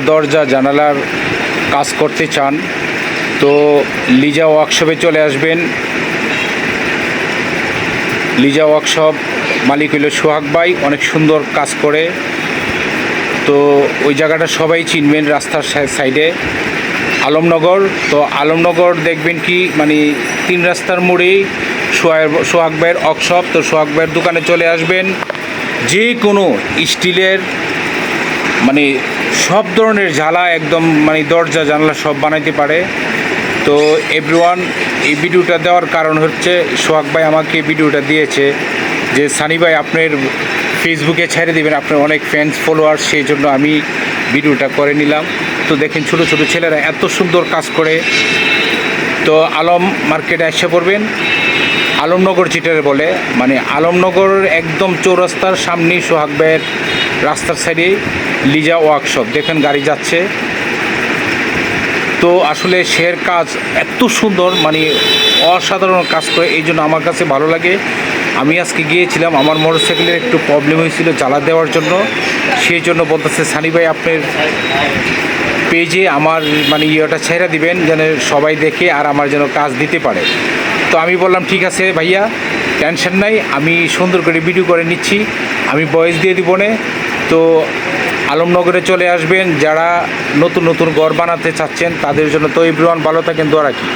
দরজা জানালার কাজ করতে চান তো লিজা ওয়ার্কশপে চলে আসবেন। লিজা ওয়ার্কশপ মালিক হইল সোহাগ ভাই, অনেক সুন্দর কাজ করে। তো ওই জায়গাটা সবাই চিনবেন, রাস্তার সাইডে আলমনগর। তো আলমনগর দেখবেন কি মানে 3 রাস্তার মোড়েই সোহাগ ভাইয়ের ওয়ার্কশপ। তো সোহাগ ভাইয়ের দোকানে চলে আসবেন। যে কোনো স্টিলের মানে সব ধরনের ঝালা একদম মানে দরজা জানলা সব বানাইতে পারে। তো এভরিওয়ান, এই ভিডিওটা দেওয়ার কারণ হচ্ছে সোহাগ ভাই আমাকে ভিডিওটা দিয়েছে যে সানি ভাই আপনার ফেসবুকে ছেড়ে দেবেন, আপনার অনেক ফ্যান্স ফলোয়ার, সেই জন্য আমি ভিডিওটা করে নিলাম। তো দেখেন ছোট ছোট ছেলেরা এত সুন্দর কাজ করে। তো আলম মার্কেটে এসে পড়বেন, আলমনগর যেটার বলে মানে আলমনগরের একদম চৌরাস্তার সামনেই সোহাগ ভাইয়ের রাস্তার সাইডে লিজা ওয়ার্কশপ। দেখেন গাড়ি যাচ্ছে। তো আসলে শের কাজ এত সুন্দর মানে অসাধারণ কাজ করে, এই জন্য আমার কাছে ভালো লাগে। আমি আজকে গিয়েছিলাম, আমার মোটরসাইকেলের একটু প্রবলেম হয়েছিল জ্বালা দেওয়ার জন্য, সেই জন্য বলতেছে সানি ভাই আপনার পেজে আমার মানে ইয়েটা ছেড়ে দিবেন যেন সবাই দেখে আর আমার যেন কাজ দিতে পারে। তো আমি বললাম ঠিক আছে ভাইয়া, টেনশন নাই, আমি সুন্দর করে ভিডিও করে নিচ্ছি, আমি ভয়েস দিয়ে দিব না। তো আলমনগরে চলে আসবেন যারা নতুন নতুন ঘর বানাতে চাচ্ছেন তাদের জন্য। তো এভরিওয়ান ভালো থাকেন, দোয়া রাখি।